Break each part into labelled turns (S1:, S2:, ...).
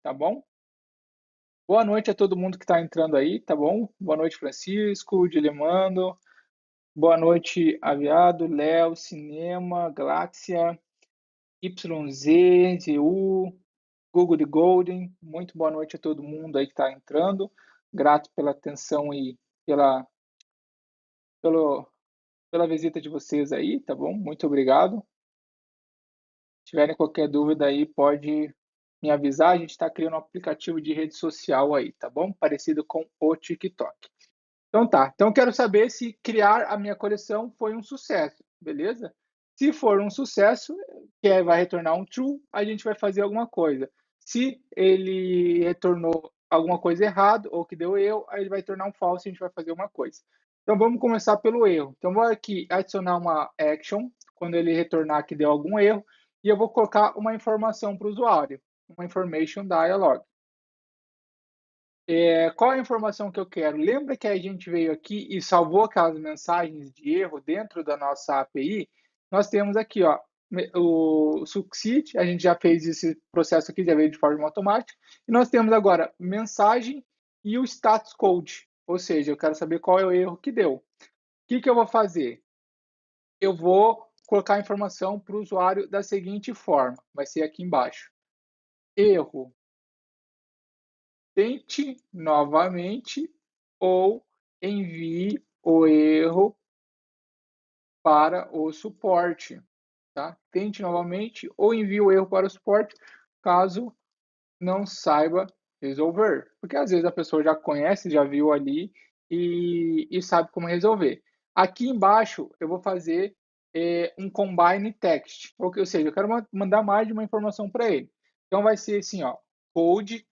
S1: tá bom? Boa noite a todo mundo que está entrando aí, tá bom? Boa noite, Francisco, Dilemando. Boa noite, Aviado, Léo, Cinema, Galáxia, YZ, ZU, Google de Golden. Muito boa noite a todo mundo aí que está entrando. Grato pela atenção e pela, pelo, pela visita de vocês aí, tá bom? Muito obrigado. Se tiverem qualquer dúvida aí, pode me avisar. A gente está criando um aplicativo de rede social aí, tá bom? Parecido com o TikTok. Então tá. Então eu quero saber se criar a minha coleção foi um sucesso, beleza? Se for um sucesso, vai retornar um true, a gente vai fazer alguma coisa. Se ele retornou alguma coisa errado ou que deu erro, aí ele vai tornar um false e a gente vai fazer uma coisa. Então vamos começar pelo erro. Então vou aqui adicionar uma action quando ele retornar que deu algum erro e eu vou colocar uma informação para o usuário, uma information dialog. Qual a informação que eu quero? Lembra que a gente veio aqui e salvou aquelas mensagens de erro dentro da nossa API? Nós temos aqui, ó, o succeed, a gente já fez esse processo aqui, já veio de forma automática, e nós temos agora mensagem e o status code, ou seja, eu quero saber qual é o erro que deu. O que eu vou fazer? Eu vou colocar a informação para o usuário da seguinte forma, vai ser aqui embaixo. Erro. Tente novamente ou envie o erro para o suporte, tá? Tente novamente ou envie o erro para o suporte, caso não saiba resolver. Porque às vezes a pessoa já conhece, já viu ali e sabe como resolver. Aqui embaixo eu vou fazer um combine text, ou seja, eu quero mandar mais de uma informação para ele. Então vai ser assim, ó, code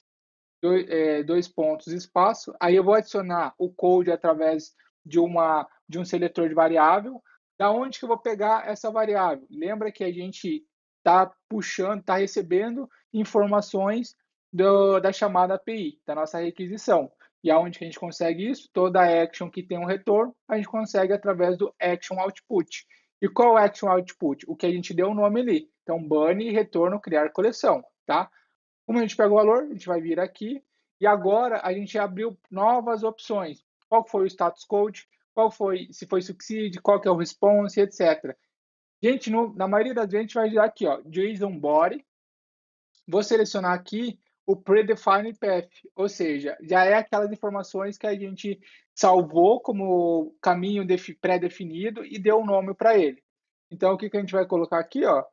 S1: dois pontos, espaço. Aí eu vou adicionar o code através de um seletor de variável. Da onde que eu vou pegar essa variável? Lembra que a gente está puxando, está recebendo informações da chamada API, da nossa requisição. E aonde que a gente consegue isso? Toda action que tem um retorno, a gente consegue através do action output. E qual é o action output? O que a gente deu o nome ali. Então, bunny, retorno, criar coleção, tá? Como a gente pega o valor, a gente vai vir aqui e agora a gente abriu novas opções. Qual foi o status code, qual foi, se foi succeed, qual que é o response, etc. Gente, na maioria das vezes a gente vai virar aqui, ó, JSON body. Vou selecionar aqui o predefined path, ou seja, já é aquelas informações que a gente salvou como caminho pré-definido e deu um nome para ele. Então, o que a gente vai colocar aqui, ó?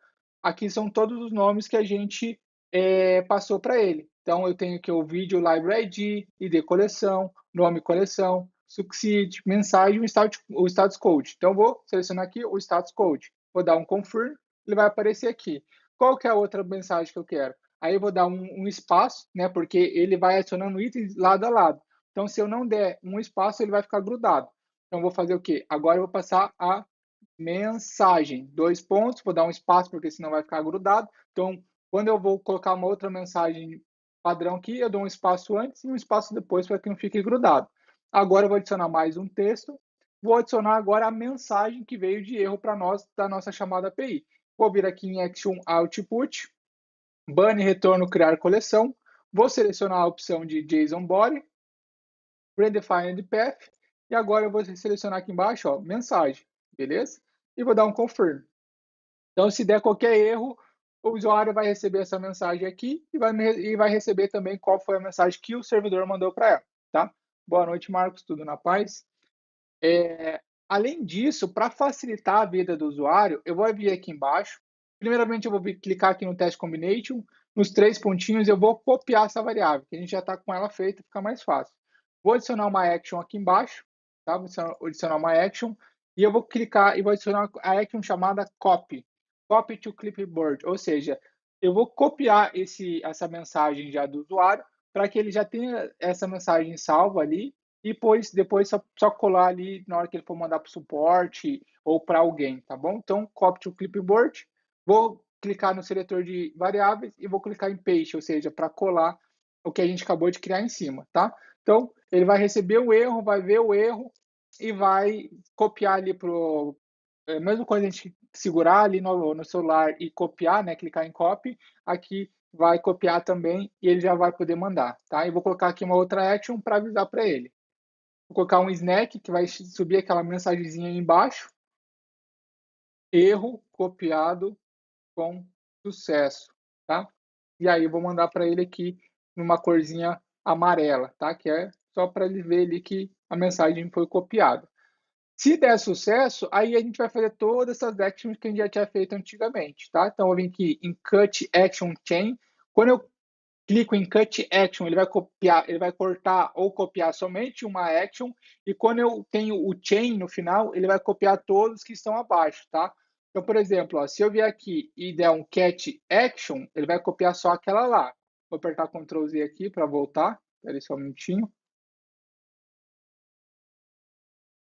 S1: Aqui são todos os nomes que a gente passou para ele. Então, eu tenho aqui o vídeo library ID, ID coleção, nome coleção, succeed, mensagem e o status code. Então, eu vou selecionar aqui o status code. Vou dar um confirm, ele vai aparecer aqui. Qual que é a outra mensagem que eu quero? Aí eu vou dar um espaço, né? Porque ele vai adicionando itens lado a lado. Então, se eu não der um espaço, ele vai ficar grudado. Então, eu vou fazer o quê? Agora eu vou passar a mensagem. Dois pontos, vou dar um espaço, porque senão vai ficar grudado. Então, quando eu vou colocar uma outra mensagem padrão aqui, eu dou um espaço antes e um espaço depois para que não fique grudado. Agora eu vou adicionar mais um texto. Vou adicionar agora a mensagem que veio de erro para nós da nossa chamada API. Vou vir aqui em Action Output, Bunny retorno criar coleção. Vou selecionar a opção de JSON Body, Predefined Path, e agora eu vou selecionar aqui embaixo, ó, mensagem, beleza? E vou dar um confirm. Então, se der qualquer erro, o usuário vai receber essa mensagem aqui e vai receber também qual foi a mensagem que o servidor mandou para ela, tá? Boa noite, Marcos, tudo na paz? Além disso, para facilitar a vida do usuário, eu vou vir aqui embaixo. Primeiramente, eu vou clicar aqui no Test Combination. Nos três pontinhos, eu vou copiar essa variável, que a gente já está com ela feita, fica mais fácil. Vou adicionar uma action aqui embaixo, tá? Vou adicionar uma action e eu vou clicar e vou adicionar a action chamada copy. Copy to clipboard, ou seja, eu vou copiar essa mensagem já do usuário para que ele já tenha essa mensagem salva ali e depois só colar ali na hora que ele for mandar para o suporte ou para alguém, tá bom? Então, copy to clipboard, vou clicar no seletor de variáveis e vou clicar em paste, ou seja, para colar o que a gente acabou de criar em cima, tá? Então, ele vai receber o erro, vai ver o erro e vai copiar ali pro mesma coisa a gente segurar ali no celular e copiar, né, clicar em copy, aqui vai copiar também e ele já vai poder mandar, tá? E vou colocar aqui uma outra action para avisar para ele. Vou colocar um snack que vai subir aquela mensagenzinha aí embaixo. Erro copiado com sucesso, tá? E aí eu vou mandar para ele aqui numa corzinha amarela, tá? Que é só para ele ver ali que a mensagem foi copiada. Se der sucesso, aí a gente vai fazer todas essas actions que a gente já tinha feito antigamente, tá? Então eu vim aqui em Cut Action Chain. Quando eu clico em Cut Action, ele vai copiar, ele vai cortar ou copiar somente uma action, e quando eu tenho o chain no final, ele vai copiar todos que estão abaixo, tá? Então, por exemplo, ó, se eu vier aqui e der um Cat Action, ele vai copiar só aquela lá. Vou apertar Ctrl Z aqui para voltar. Espera aí só um minutinho.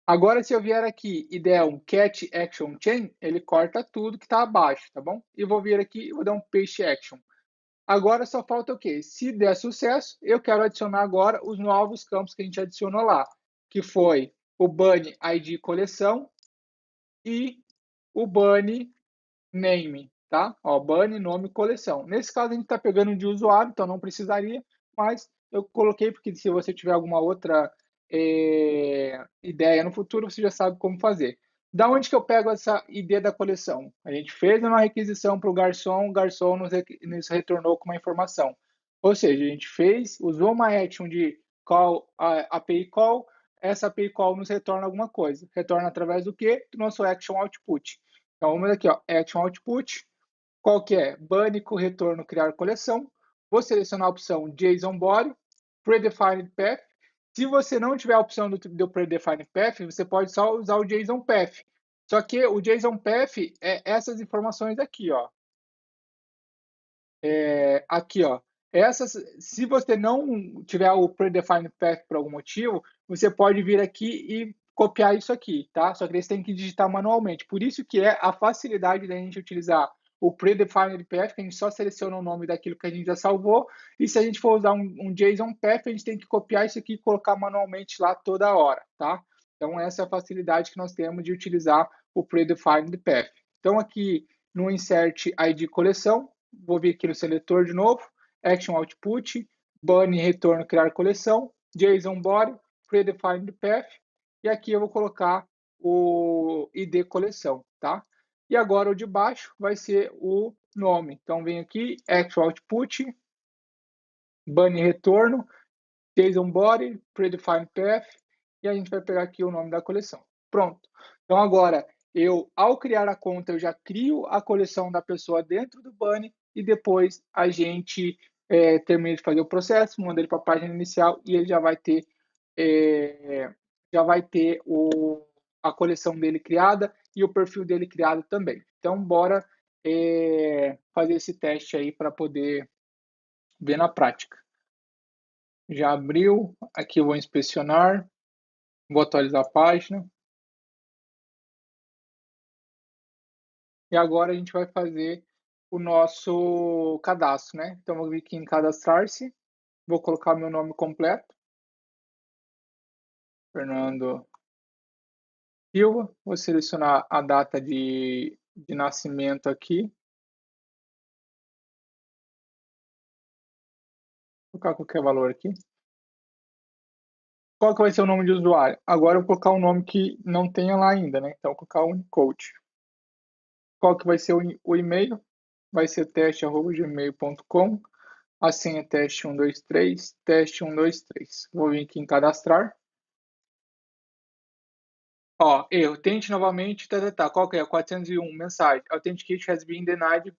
S1: Agora, se eu vier aqui e der um Cat Action Chain, ele corta tudo que está abaixo, tá bom? E vou vir aqui e vou dar um Paste Action. Agora só falta o quê? Se der sucesso, eu quero adicionar agora os novos campos que a gente adicionou lá, que foi o Bunny ID coleção e o Bunny Name, tá? Ó, Bunny, nome, coleção. Nesse caso, a gente está pegando de usuário, então não precisaria, mas eu coloquei porque se você tiver alguma outra ideia no futuro, você já sabe como fazer. Da onde que eu pego essa ideia da coleção? A gente fez uma requisição para o garçom nos retornou com uma informação. Ou seja, a gente fez, usou uma action de call, API call, essa API call nos retorna alguma coisa. Retorna através do quê? Do nosso action output. Então, vamos aqui, ó, action output, qual que é? Bunny com retorno criar coleção. Vou selecionar a opção JSON Body, Predefined Path. Se você não tiver a opção do Predefined Path, você pode só usar o JSON Path. Só que o JSON Path é essas informações aqui, ó. Aqui, ó. Essas, se você não tiver o Predefined Path por algum motivo, você pode vir aqui e copiar isso aqui, tá? Só que você tem que digitar manualmente. Por isso que é a facilidade da gente utilizar o Predefined Path, que a gente só seleciona o nome daquilo que a gente já salvou, e se a gente for usar um JSON Path, a gente tem que copiar isso aqui e colocar manualmente lá toda hora, tá? Então, essa é a facilidade que nós temos de utilizar o Predefined Path. Então, aqui no Insert ID coleção, vou vir aqui no seletor de novo, Action Output, Bunny retorno criar coleção, JSON Body, Predefined Path, e aqui eu vou colocar o ID coleção, tá? E agora o de baixo vai ser o nome. Então vem aqui, Action Output, Bunny retorno, JSON Body, Predefined Path, e a gente vai pegar aqui o nome da coleção. Pronto. Então agora, ao criar a conta, eu já crio a coleção da pessoa dentro do Bunny e depois a gente termina de fazer o processo, manda ele para a página inicial e ele já vai ter, a coleção dele criada e o perfil dele criado também. Então, bora fazer esse teste aí para poder ver na prática. Já abriu, aqui eu vou inspecionar, vou atualizar a página. E agora a gente vai fazer o nosso cadastro, né? Então, vou vir aqui em cadastrar-se, vou colocar meu nome completo, Fernando Silva, vou selecionar a data de nascimento aqui, vou colocar qualquer valor aqui. Qual que vai ser o nome de usuário? Agora eu vou colocar um nome que não tenha lá ainda, né? Então, vou colocar o Unicode. Qual que vai ser o e-mail? Vai ser teste@gmail.com. A senha é teste 123, teste 123. Vou vir aqui em cadastrar. Ó, erro. Tente novamente, tá. Qual que é? 401, mensagem. Authenticate has been denied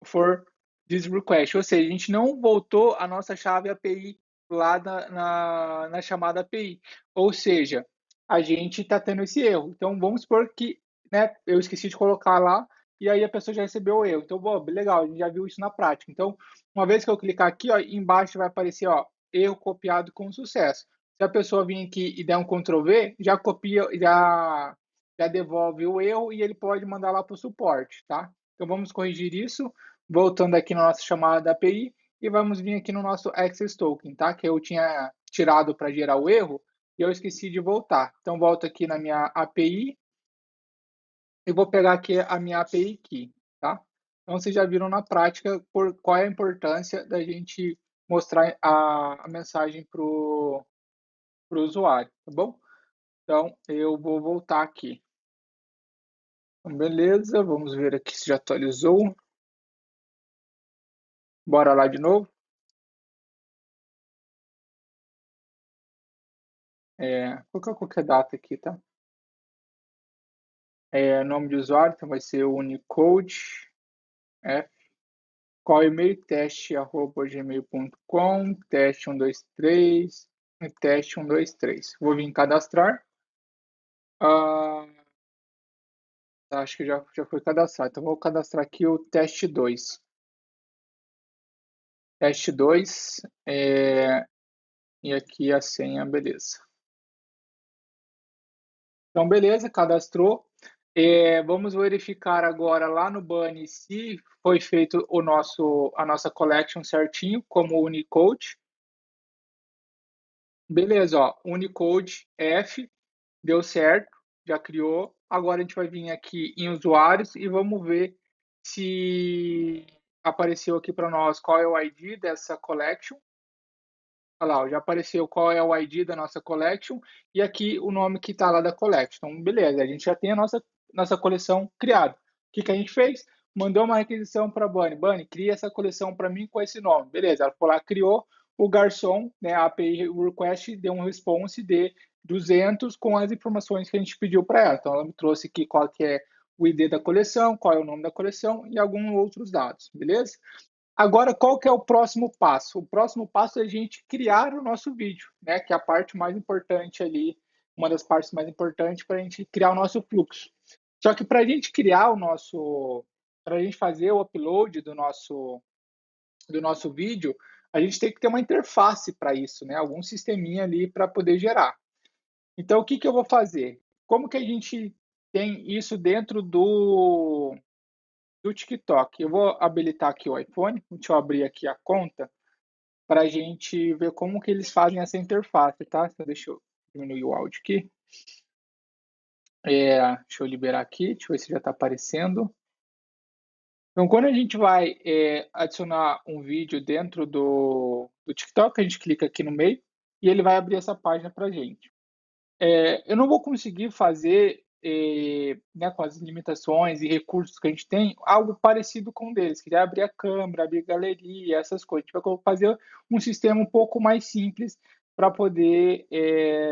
S1: for this request. Ou seja, a gente não voltou a nossa chave API lá na chamada API. Ou seja, a gente está tendo esse erro. Então, vamos supor que, né, eu esqueci de colocar lá e aí a pessoa já recebeu o erro. Então, bom, legal, a gente já viu isso na prática. Então, uma vez que eu clicar aqui, ó, embaixo vai aparecer, ó, erro copiado com sucesso. Se a pessoa vir aqui e der um Ctrl V, já copia, já devolve o erro e ele pode mandar lá para o suporte, tá? Então, vamos corrigir isso, voltando aqui na nossa chamada da API, e vamos vir aqui no nosso Access Token, tá? Que eu tinha tirado para gerar o erro, e eu esqueci de voltar. Então, volto aqui na minha API, e vou pegar aqui a minha API Key, tá? Então, vocês já viram na prática qual é a importância da gente mostrar a mensagem para o usuário, tá bom? Então, eu vou voltar aqui. Então, beleza, vamos ver aqui se já atualizou. Bora lá de novo. Vou colocar qualquer data aqui, tá? Nome de usuário, então vai ser o Unicode F. Qual e-mail? Teste@gmail.com, teste 123 e teste 123. Vou vir cadastrar. Ah, acho que já foi cadastrado. Então, vou cadastrar aqui o teste 2. Teste 2, e aqui a senha, beleza. Então, beleza, cadastrou. Vamos verificar agora lá no Bunny se foi feito a nossa collection certinho, como Unicode. Beleza, ó, Unicode F, deu certo, já criou. Agora a gente vai vir aqui em usuários e vamos ver se apareceu aqui para nós qual é o ID dessa collection. Olha lá, já apareceu qual é o ID da nossa collection e aqui o nome que está lá da collection. Então, beleza, a gente já tem a nossa coleção criada. O que, que a gente fez? Mandou uma requisição para a Bunny. Bunny, cria essa coleção para mim com esse nome. Beleza, ela foi lá, criou. O garçom, né, a API request, deu um response de 200 com as informações que a gente pediu para ela. Então, ela me trouxe aqui qual que é o ID da coleção, qual é o nome da coleção e alguns outros dados, beleza? Agora, qual que é o próximo passo? O próximo passo é a gente criar o nosso vídeo, né? Que é a parte mais importante ali, uma das partes mais importantes para a gente criar o nosso fluxo. Só que para a gente criar para a gente fazer o upload do nosso vídeo, a gente tem que ter uma interface para isso, né? Algum sisteminha ali para poder gerar. Então, o que que eu vou fazer? Como que a gente tem isso dentro do TikTok? Eu vou habilitar aqui o iPhone, deixa eu abrir aqui a conta para a gente ver como que eles fazem essa interface, tá? Então, deixa eu diminuir o áudio aqui. Deixa eu liberar aqui, deixa eu ver se já está aparecendo. Então, quando a gente vai adicionar um vídeo dentro do TikTok, a gente clica aqui no meio e ele vai abrir essa página para a gente. Eu não vou conseguir fazer, né, com as limitações e recursos que a gente tem, algo parecido com o deles, que é abrir a câmera, abrir galeria, essas coisas. A gente vai fazer um sistema um pouco mais simples para poder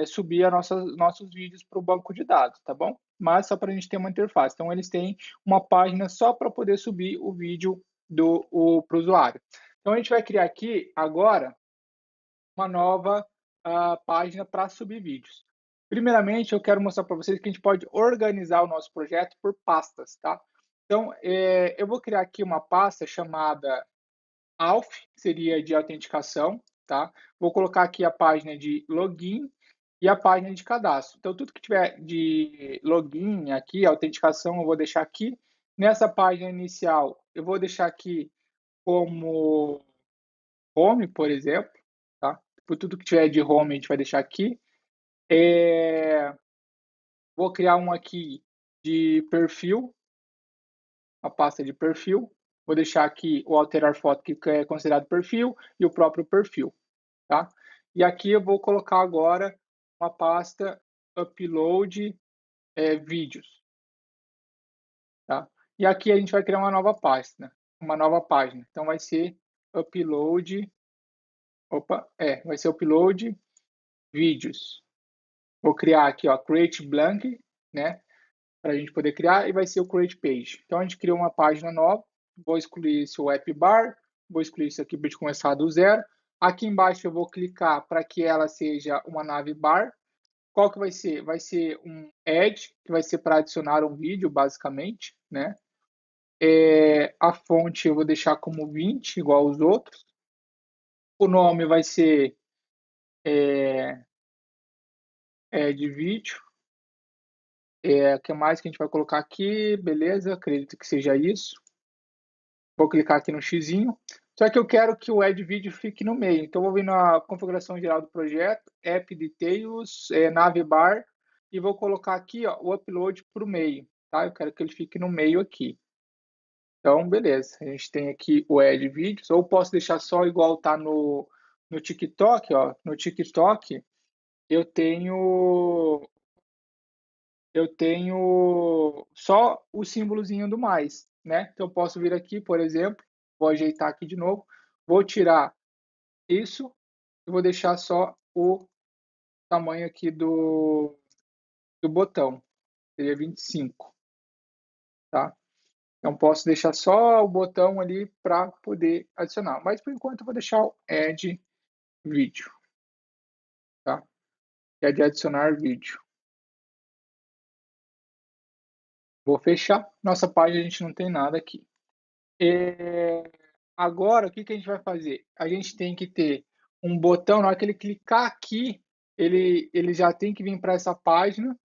S1: subir nossos vídeos para o banco de dados, tá bom? Mas só para a gente ter uma interface. Então, eles têm uma página só para poder subir o vídeo para o usuário. Então, a gente vai criar aqui agora uma nova página para subir vídeos. Primeiramente, eu quero mostrar para vocês que a gente pode organizar o nosso projeto por pastas, tá? Então, eu vou criar aqui uma pasta chamada Auth, que seria de autenticação, tá? Vou colocar aqui a página de login e a página de cadastro. Então, tudo que tiver de login aqui, autenticação, eu vou deixar aqui. Nessa página inicial, eu vou deixar aqui como home, por exemplo, tá? Por tudo que tiver de home, a gente vai deixar aqui. Vou criar um aqui de perfil, a pasta de perfil. Vou deixar aqui o alterar foto, que é considerado perfil, e o próprio perfil, tá? E aqui eu vou colocar agora uma pasta upload vídeos, tá? E aqui a gente vai criar uma nova página. Então vai ser upload, vai ser upload vídeos. Vou criar aqui, ó, create blank, né? Para a gente poder criar e vai ser o create page. Então a gente criou uma página nova, vou excluir esse app bar, vou excluir isso aqui para a gente começar do zero. Aqui embaixo eu vou clicar para que ela seja uma nave bar. Qual que vai ser? Vai ser um add, que vai ser para adicionar um vídeo, basicamente, né? A fonte eu vou deixar como 20, igual aos outros. O nome vai ser de vídeo. O que mais que a gente vai colocar aqui? Beleza, acredito que seja isso. Vou clicar aqui no xizinho. Só que eu quero que o Add Video fique no meio. Então, vou vir na configuração geral do projeto, App Details, Navbar, e vou colocar aqui ó, o Upload para o meio. Tá? Eu quero que ele fique no meio aqui. Então, beleza. A gente tem aqui o Add Vídeos, ou posso deixar só igual tá no TikTok, ó. No TikTok, eu tenho só o símbolozinho do mais, né? Então, eu posso vir aqui, por exemplo, vou ajeitar aqui de novo, vou tirar isso e vou deixar só o tamanho aqui do botão, seria 25, tá? Então, posso deixar só o botão ali para poder adicionar. Mas, por enquanto, eu vou deixar o Add Vídeo, tá? Que é de adicionar vídeo. Vou fechar. Nossa página, a gente não tem nada aqui. Agora, o que que a gente vai fazer? A gente tem que ter um botão, na hora que ele clicar aqui, ele já tem que vir para essa página.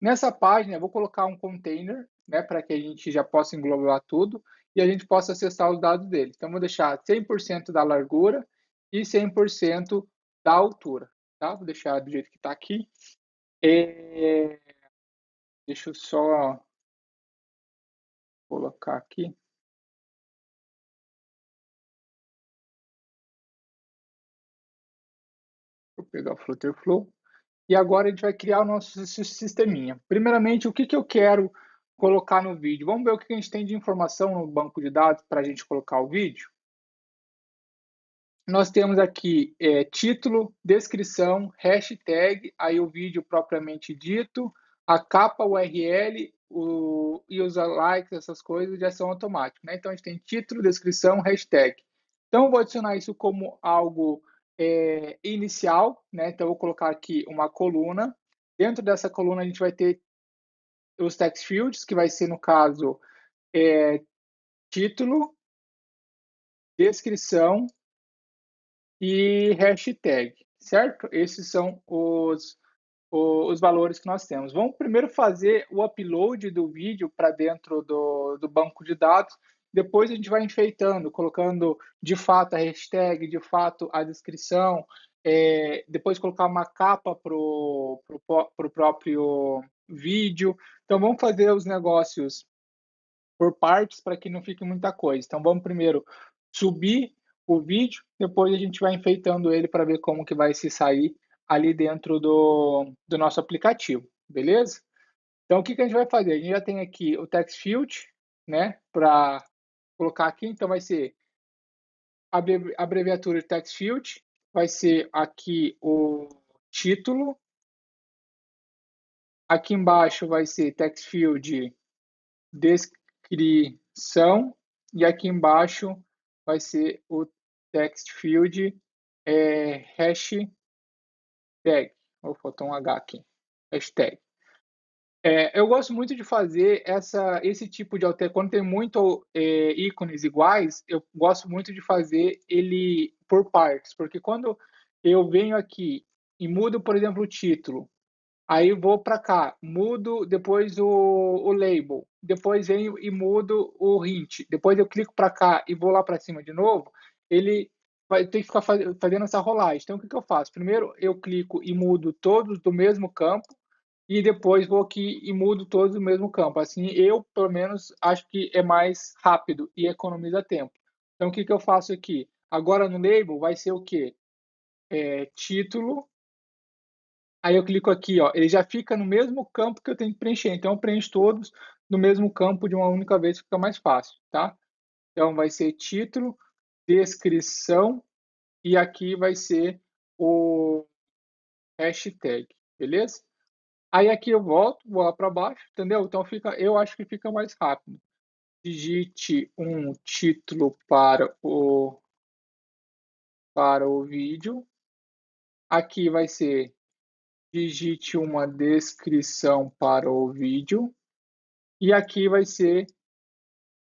S1: Nessa página, eu vou colocar um container, né, para que a gente já possa englobar tudo e a gente possa acessar os dados dele. Então, vou deixar 100% da largura e 100% da altura, tá? Vou deixar do jeito que está aqui. Deixa eu só colocar aqui. Vou pegar o Flutter Flow. E agora a gente vai criar o nosso sisteminha. Primeiramente, o que que eu quero colocar no vídeo? Vamos ver o que a gente tem de informação no banco de dados para a gente colocar o vídeo? Nós temos aqui título, descrição, hashtag, aí o vídeo propriamente dito, a capa URL, e os likes, essas coisas já são automáticos, né? Então a gente tem título, descrição, hashtag. Então eu vou adicionar isso como algo inicial, né? Então eu vou colocar aqui uma coluna. Dentro dessa coluna a gente vai ter os text fields, que vai ser no caso título, descrição e hashtag, certo? Esses são os valores que nós temos. Vamos primeiro fazer o upload do vídeo para dentro do banco de dados, depois a gente vai enfeitando, colocando de fato a hashtag, de fato a descrição, depois colocar uma capa para o próprio vídeo. Então vamos fazer os negócios por partes para que não fique muita coisa. Então vamos primeiro subir o vídeo, depois a gente vai enfeitando ele para ver como que vai se sair ali dentro do nosso aplicativo, beleza? Então o que que a gente vai fazer? A gente já tem aqui o text field, né, para colocar aqui, então vai ser a abreviatura de text field, vai ser aqui o título, aqui embaixo vai ser text field descrição e aqui embaixo vai ser o text field hashtag, vou botar um H aqui, hashtag. Eu gosto muito de fazer esse tipo de alteração. Quando tem muito ícones iguais, eu gosto muito de fazer ele por partes, porque quando eu venho aqui e mudo, por exemplo, o título, aí vou para cá, mudo depois o label, depois venho e mudo o hint, depois eu clico para cá e vou lá para cima de novo, ele vai ter que ficar fazendo essa rolagem. Então, o que que eu faço? Primeiro, eu clico e mudo todos do mesmo campo, e depois vou aqui e mudo todos do mesmo campo. Assim, eu, pelo menos, acho que é mais rápido e economiza tempo. Então, o que que eu faço aqui? Agora, no label, vai ser o quê? Título. Aí eu clico aqui, ó, ele já fica no mesmo campo que eu tenho que preencher. Então, eu preencho todos no mesmo campo de uma única vez, fica mais fácil, tá? Então, vai ser título, descrição, e aqui vai ser o hashtag, beleza? Aí aqui eu volto, vou lá para baixo, entendeu? Então, eu acho que fica mais rápido. Digite um título para o vídeo. Aqui vai ser digite uma descrição para o vídeo. E aqui vai ser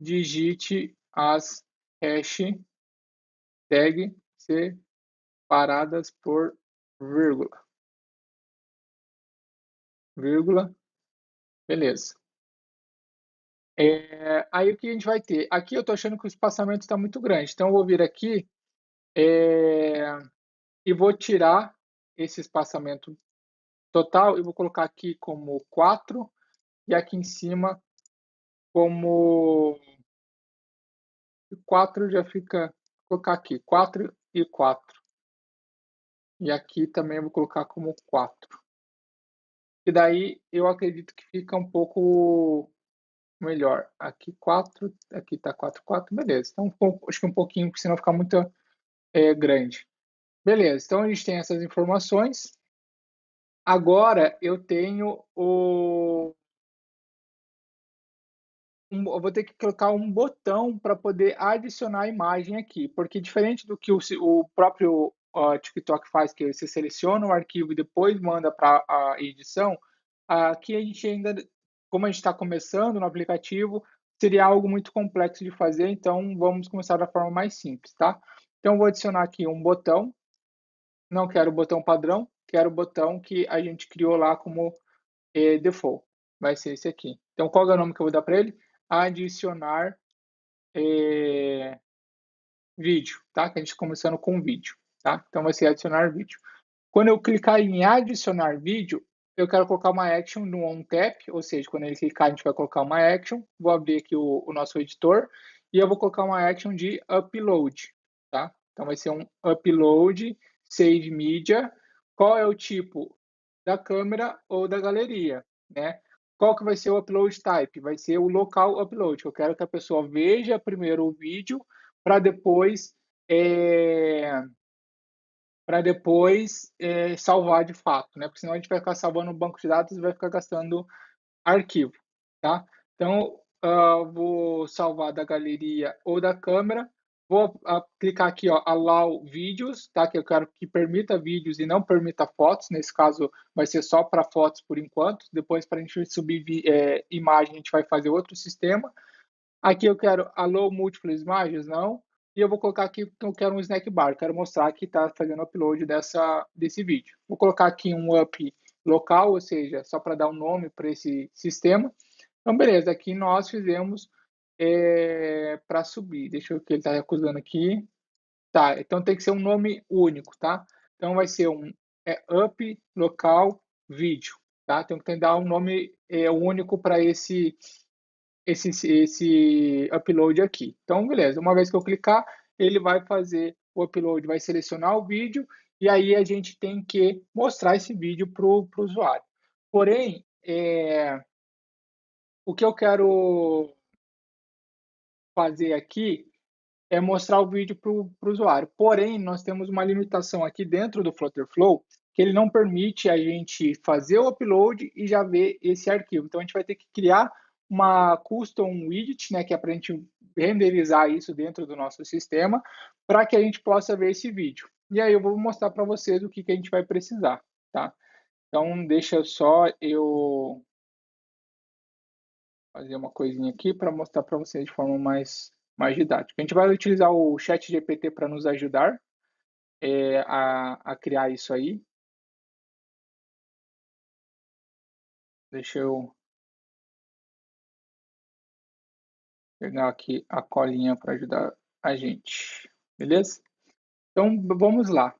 S1: digite as hashtags separadas por vírgula. Vírgula, beleza. Aí o que a gente vai ter? Aqui eu estou achando que o espaçamento está muito grande, então eu vou vir aqui e vou tirar esse espaçamento total e vou colocar aqui como 4 e aqui em cima como E 4 já fica, vou colocar aqui, 4 e 4. E aqui também eu vou colocar como 4. E daí eu acredito que fica um pouco melhor. Aqui 4, aqui tá 4, 4, beleza. Então acho que um pouquinho, porque senão fica muito grande. Beleza, então a gente tem essas informações. Agora eu tenho eu vou ter que colocar um botão para poder adicionar a imagem aqui, porque diferente do que o próprio TikTok faz, que você seleciona o arquivo e depois manda para a edição, aqui a gente ainda, como a gente está começando no aplicativo, seria algo muito complexo de fazer, então vamos começar da forma mais simples, tá? Então vou adicionar aqui um botão, não quero o botão padrão, quero o botão que a gente criou lá como default, vai ser esse aqui. Então qual é o nome que eu vou dar para ele? Adicionar vídeo, tá? Que a gente está começando com vídeo, tá? Então vai ser adicionar vídeo. Quando eu clicar em adicionar vídeo, eu quero colocar uma action no on-tap, ou seja, quando ele clicar a gente vai colocar uma action. Vou abrir aqui o nosso editor e eu vou colocar uma action de upload, tá? Então vai ser um upload, save media. Qual é o tipo? Da câmera ou da galeria, né? Qual que vai ser o upload type? Vai ser o local upload. Eu quero que a pessoa veja primeiro o vídeo para depois é, salvar de fato, né? Porque senão a gente vai ficar salvando no banco de dados e vai ficar gastando arquivo, tá? Então, vou salvar da galeria ou da câmera. Vou clicar aqui, ó, Allow Vídeos, tá? Que eu quero que permita vídeos e não permita fotos. Nesse caso, vai ser só para fotos por enquanto. Depois, para a gente subir imagem, a gente vai fazer outro sistema. Aqui eu quero allow múltiplas imagens, não. E eu vou colocar aqui que eu quero um snack bar, quero mostrar que está fazendo upload desse vídeo. Vou colocar aqui um up local, ou seja, só para dar um nome para esse sistema. Então, beleza, aqui nós fizemos para subir. Deixa eu ver o que ele está acusando aqui. Tá, então tem que ser um nome único, tá? Então vai ser um up local vídeo, tá? Então tem que dar um nome único para esse upload aqui. Então, beleza. Uma vez que eu clicar, ele vai fazer o upload, vai selecionar o vídeo e aí a gente tem que mostrar esse vídeo para o usuário. Porém, o que eu quero fazer aqui é mostrar o vídeo para o usuário. Porém, nós temos uma limitação aqui dentro do Flutterflow que ele não permite a gente fazer o upload e já ver esse arquivo. Então, a gente vai ter que criar uma custom widget, né, que é para a gente renderizar isso dentro do nosso sistema, para que a gente possa ver esse vídeo. E aí eu vou mostrar para vocês o que a gente vai precisar, tá? Então, deixa só eu fazer uma coisinha aqui para mostrar para vocês de forma mais didática. A gente vai utilizar o chat GPT para nos ajudar a criar isso aí. Deixa eu pegar aqui a colinha para ajudar a gente, beleza? Então, vamos lá.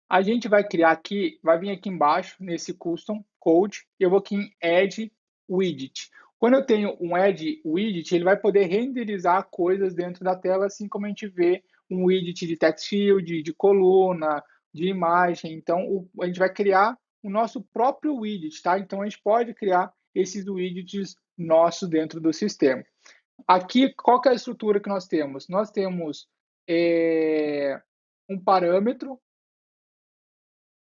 S1: A gente vai criar aqui, vai vir aqui embaixo, nesse Custom Code, e eu vou aqui em Add Widget. Quando eu tenho um Add Widget, ele vai poder renderizar coisas dentro da tela, assim como a gente vê um widget de text field, de coluna, de imagem. Então, a gente vai criar o nosso próprio widget, tá? Então, a gente pode criar esses widgets nossos dentro do sistema. Aqui, qual que é a estrutura que nós temos? Nós temos um parâmetro,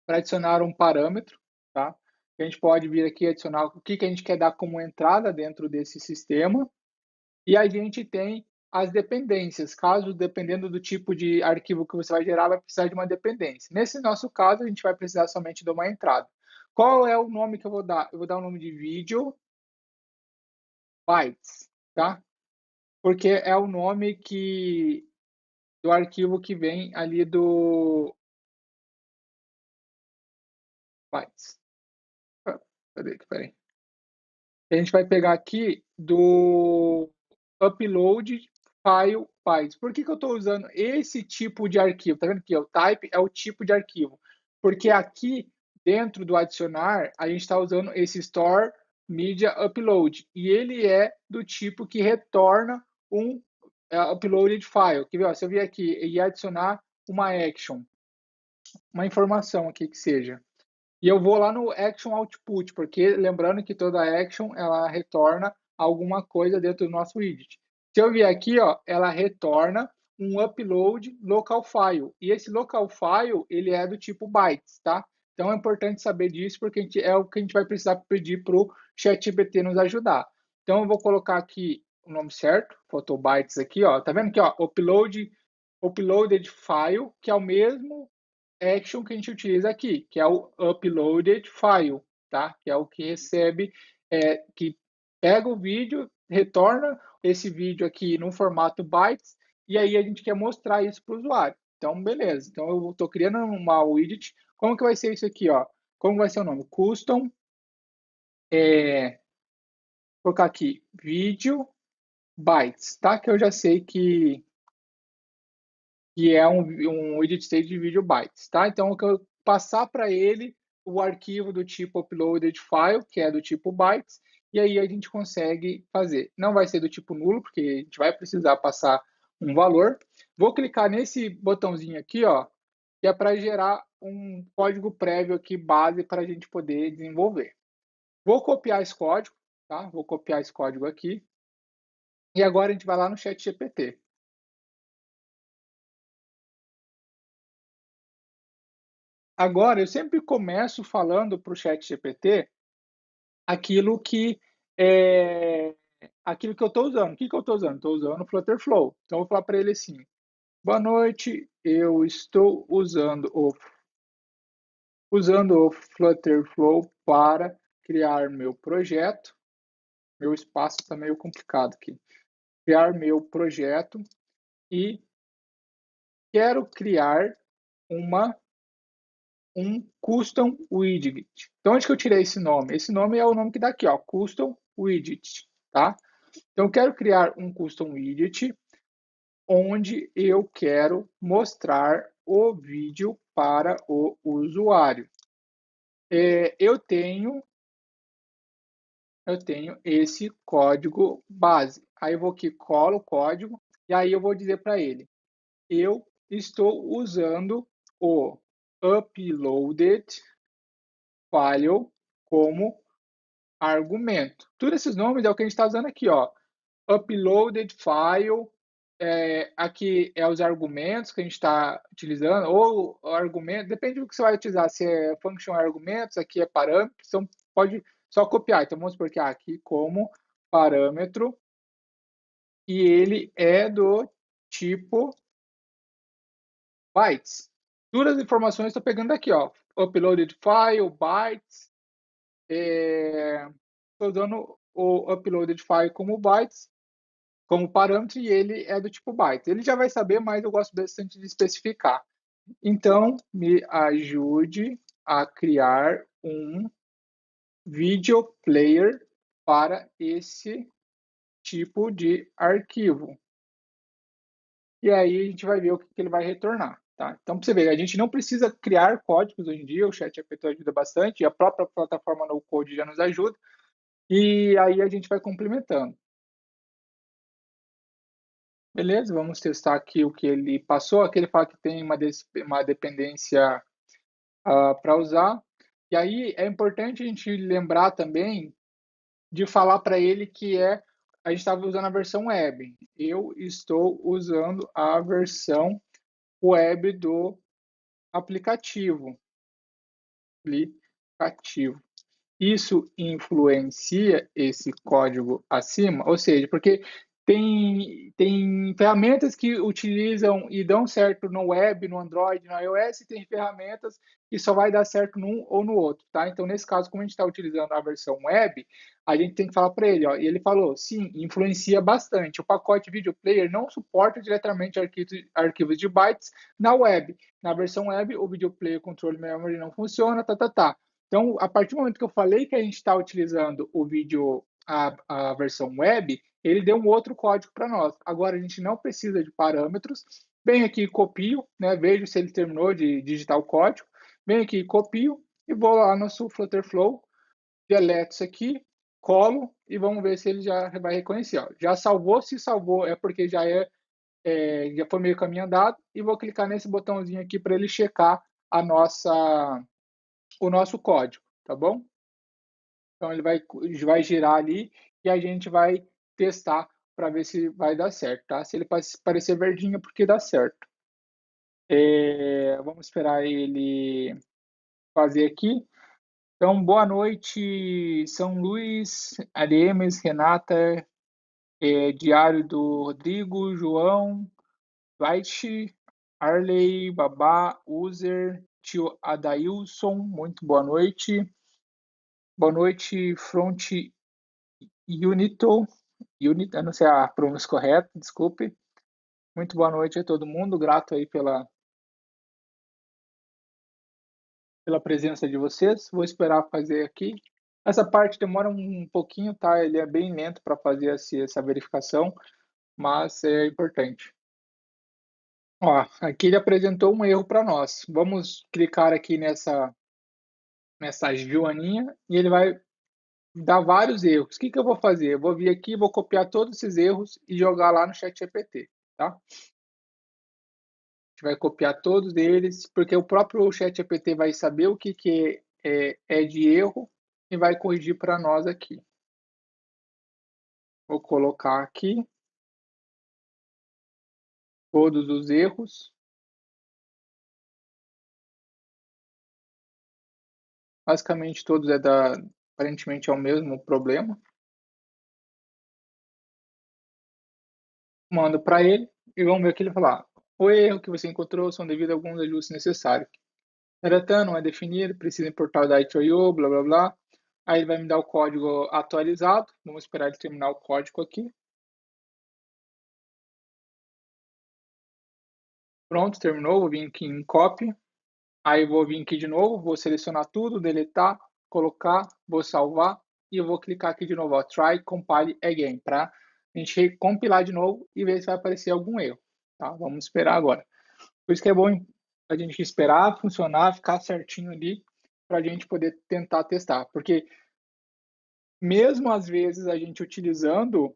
S1: para adicionar um parâmetro, tá? A gente pode vir aqui adicionar o que a gente quer dar como entrada dentro desse sistema. E a gente tem as dependências. Caso, dependendo do tipo de arquivo que você vai gerar, vai precisar de uma dependência. Nesse nosso caso, a gente vai precisar somente de uma entrada. Qual é o nome que eu vou dar? Eu vou dar o nome de vídeo bytes, tá? Porque é o nome do arquivo que vem ali do bytes. Peraí. A gente vai pegar aqui do upload file bytes. Por que eu estou usando esse tipo de arquivo? Tá vendo aqui? O type é o tipo de arquivo. Porque aqui dentro do adicionar, a gente está usando esse Store Media Upload, e ele é do tipo que retorna um uploaded file. Quer ver, ó, se eu vier aqui e adicionar uma action, uma informação aqui que seja, e eu vou lá no action output, porque lembrando que toda action ela retorna alguma coisa dentro do nosso widget. Se eu vier aqui, ó, ela retorna um upload local file. E esse local file, ele é do tipo bytes, tá? Então é importante saber disso, porque é o que a gente vai precisar pedir para o ChatGPT nos ajudar. Então eu vou colocar aqui o nome certo, photobytes aqui, ó. Tá vendo aqui, ó, uploaded file, que é o mesmo action que a gente utiliza aqui, que é o uploaded file, tá? Que é o que recebe, que pega o vídeo, retorna esse vídeo aqui no formato bytes, e aí a gente quer mostrar isso para o usuário. Então, beleza. Então, eu estou criando uma widget. Como que vai ser isso aqui, ó? Como vai ser o nome? Custom, vou colocar aqui, vídeo bytes, tá? Que eu já sei que é um edit state de vídeo bytes, tá? Então, eu passar para ele o arquivo do tipo uploaded file, que é do tipo bytes, e aí a gente consegue fazer. Não vai ser do tipo nulo, porque a gente vai precisar passar um valor. Vou clicar nesse botãozinho aqui, ó, que é para gerar um código prévio aqui, base, para a gente poder desenvolver. Vou copiar esse código, tá? Vou copiar esse código aqui. E agora a gente vai lá no ChatGPT. Agora, eu sempre começo falando para o ChatGPT aquilo que aquilo que eu estou usando. O que eu estou usando? Estou usando o Flutterflow. Então, eu vou falar para ele assim: boa noite, eu estou usando o Flutterflow para criar meu projeto. Meu espaço está meio complicado aqui. Criar meu projeto e quero criar um custom widget. Então, onde que eu tirei esse nome? Esse nome é o nome que dá aqui, ó, custom widget, tá? Então, eu quero criar um custom widget onde eu quero mostrar o vídeo para o usuário. Eu tenho esse código base. Aí eu vou aqui, colo o código, e aí eu vou dizer para ele, eu estou usando o uploaded file como argumento. Todos esses nomes é o que a gente está usando aqui, ó. Uploaded file, aqui é os argumentos que a gente está utilizando, ou argumento, depende do que você vai utilizar, se é function argumentos, aqui é parâmetros, então pode só copiar. Então vamos supor que aqui como parâmetro, e ele é do tipo bytes. Todas as informações estou pegando aqui, ó. Uploaded file, bytes, estou usando o uploaded file como bytes, como parâmetro, e ele é do tipo bytes. Ele já vai saber, mas eu gosto bastante de especificar. Então, me ajude a criar um video player para esse tipo de arquivo. E aí a gente vai ver o que ele vai retornar. Tá? Então, para você ver, a gente não precisa criar códigos hoje em dia, o ChatGPT ajuda bastante, e a própria plataforma no Code já nos ajuda, e aí a gente vai complementando. Beleza, vamos testar aqui o que ele passou. Aqui ele fala que tem uma dependência para usar. E aí é importante a gente lembrar também de falar para ele que a gente estava usando a versão web. Eu estou usando a versão web do aplicativo. Isso influencia esse código acima? Ou seja, porque tem ferramentas que utilizam e dão certo no web, no Android, no iOS, e tem ferramentas que só vai dar certo num ou no outro, tá? Então, nesse caso, como a gente está utilizando a versão web, a gente tem que falar para ele, ó, e ele falou, sim, influencia bastante. O pacote Video Player não suporta diretamente arquivos de bytes na web. Na versão web, o Video Player Control Memory não funciona, tá. Então, a partir do momento que eu falei que a gente está utilizando o vídeo, a versão web, ele deu um outro código para nós. Agora, a gente não precisa de parâmetros. Venho aqui e copio, né? Vejo se ele terminou de digitar o código. Venho aqui e copio. e vou lá no Flutter Flow, deleto isso aqui, colo e vamos ver se ele já vai reconhecer. Ó. Já salvou, se salvou é porque já já foi meio caminho andado, e vou clicar nesse botãozinho aqui para ele checar o nosso código, tá bom? Então ele vai girar ali e a gente vai testar para ver se vai dar certo, tá? Se ele parecer verdinho, é porque dá certo. Vamos esperar ele fazer aqui. Então, boa noite, São Luís, Aremes, Renata, Diário do Rodrigo, João, Light, Arley, Babá, User, tio Adailson, muito boa noite. Boa noite, Front Unito, eu não sei a pronúncia correta, desculpe. Muito boa noite a todo mundo, grato aí pela presença de vocês. Vou esperar fazer aqui. Essa parte demora um pouquinho, tá? Ele é bem lento para fazer essa verificação, mas é importante. Ó, aqui ele apresentou um erro para nós. Vamos clicar aqui nessa joaninha e ele vai dar vários erros. O que eu vou fazer? Eu vou vir aqui, vou copiar todos esses erros e jogar lá no ChatGPT, tá? A gente vai copiar todos eles, porque o próprio ChatGPT vai saber o que é de erro e vai corrigir para nós aqui. Vou colocar aqui todos os erros. Basicamente todos aparentemente é o mesmo problema. Mando para ele e vamos ver o que ele falar. O erro que você encontrou são devido a alguns ajustes necessários. Data não é definido, precisa importar o DITIO, blá blá blá. Aí ele vai me dar o código atualizado. Vamos esperar ele terminar o código aqui. Pronto, terminou. Vou vir aqui em copy. Aí vou vir aqui de novo, vou selecionar tudo, deletar, colocar, vou salvar e eu vou clicar aqui de novo, ó, try compile again, para a gente compilar de novo e ver se vai aparecer algum erro. Tá? Vamos esperar agora. Por isso que é bom a gente esperar funcionar, ficar certinho ali, para a gente poder tentar testar. Porque mesmo às vezes a gente utilizando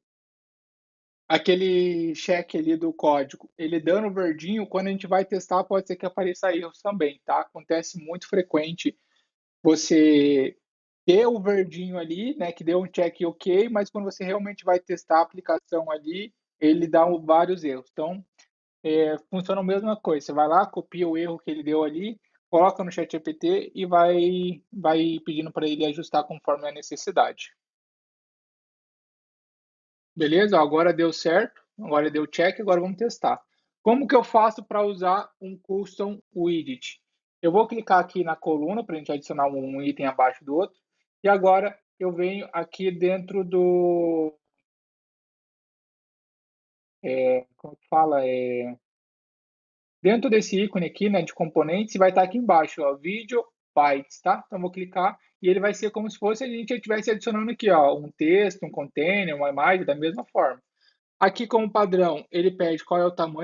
S1: aquele check ali do código, ele dando verdinho, quando a gente vai testar, pode ser que apareça erros também, tá? Acontece muito frequente você ter o verdinho ali, né, que deu um check ok, mas quando você realmente vai testar a aplicação ali, ele dá vários erros. Então, funciona a mesma coisa. Você vai lá, copia o erro que ele deu ali, coloca no ChatGPT e vai pedindo para ele ajustar conforme a necessidade. Beleza? Agora deu certo, agora deu check, agora vamos testar. Como que eu faço para usar um custom widget? Eu vou clicar aqui na coluna para a gente adicionar um item abaixo do outro. E agora eu venho aqui dentro como que fala? Dentro desse ícone aqui, né, de componentes, vai estar aqui embaixo, ó, Video Bytes, tá? Então eu vou clicar e ele vai ser como se fosse a gente estivesse adicionando aqui, ó, um texto, um container, uma imagem, da mesma forma. Aqui como padrão, ele pede qual é o tamanho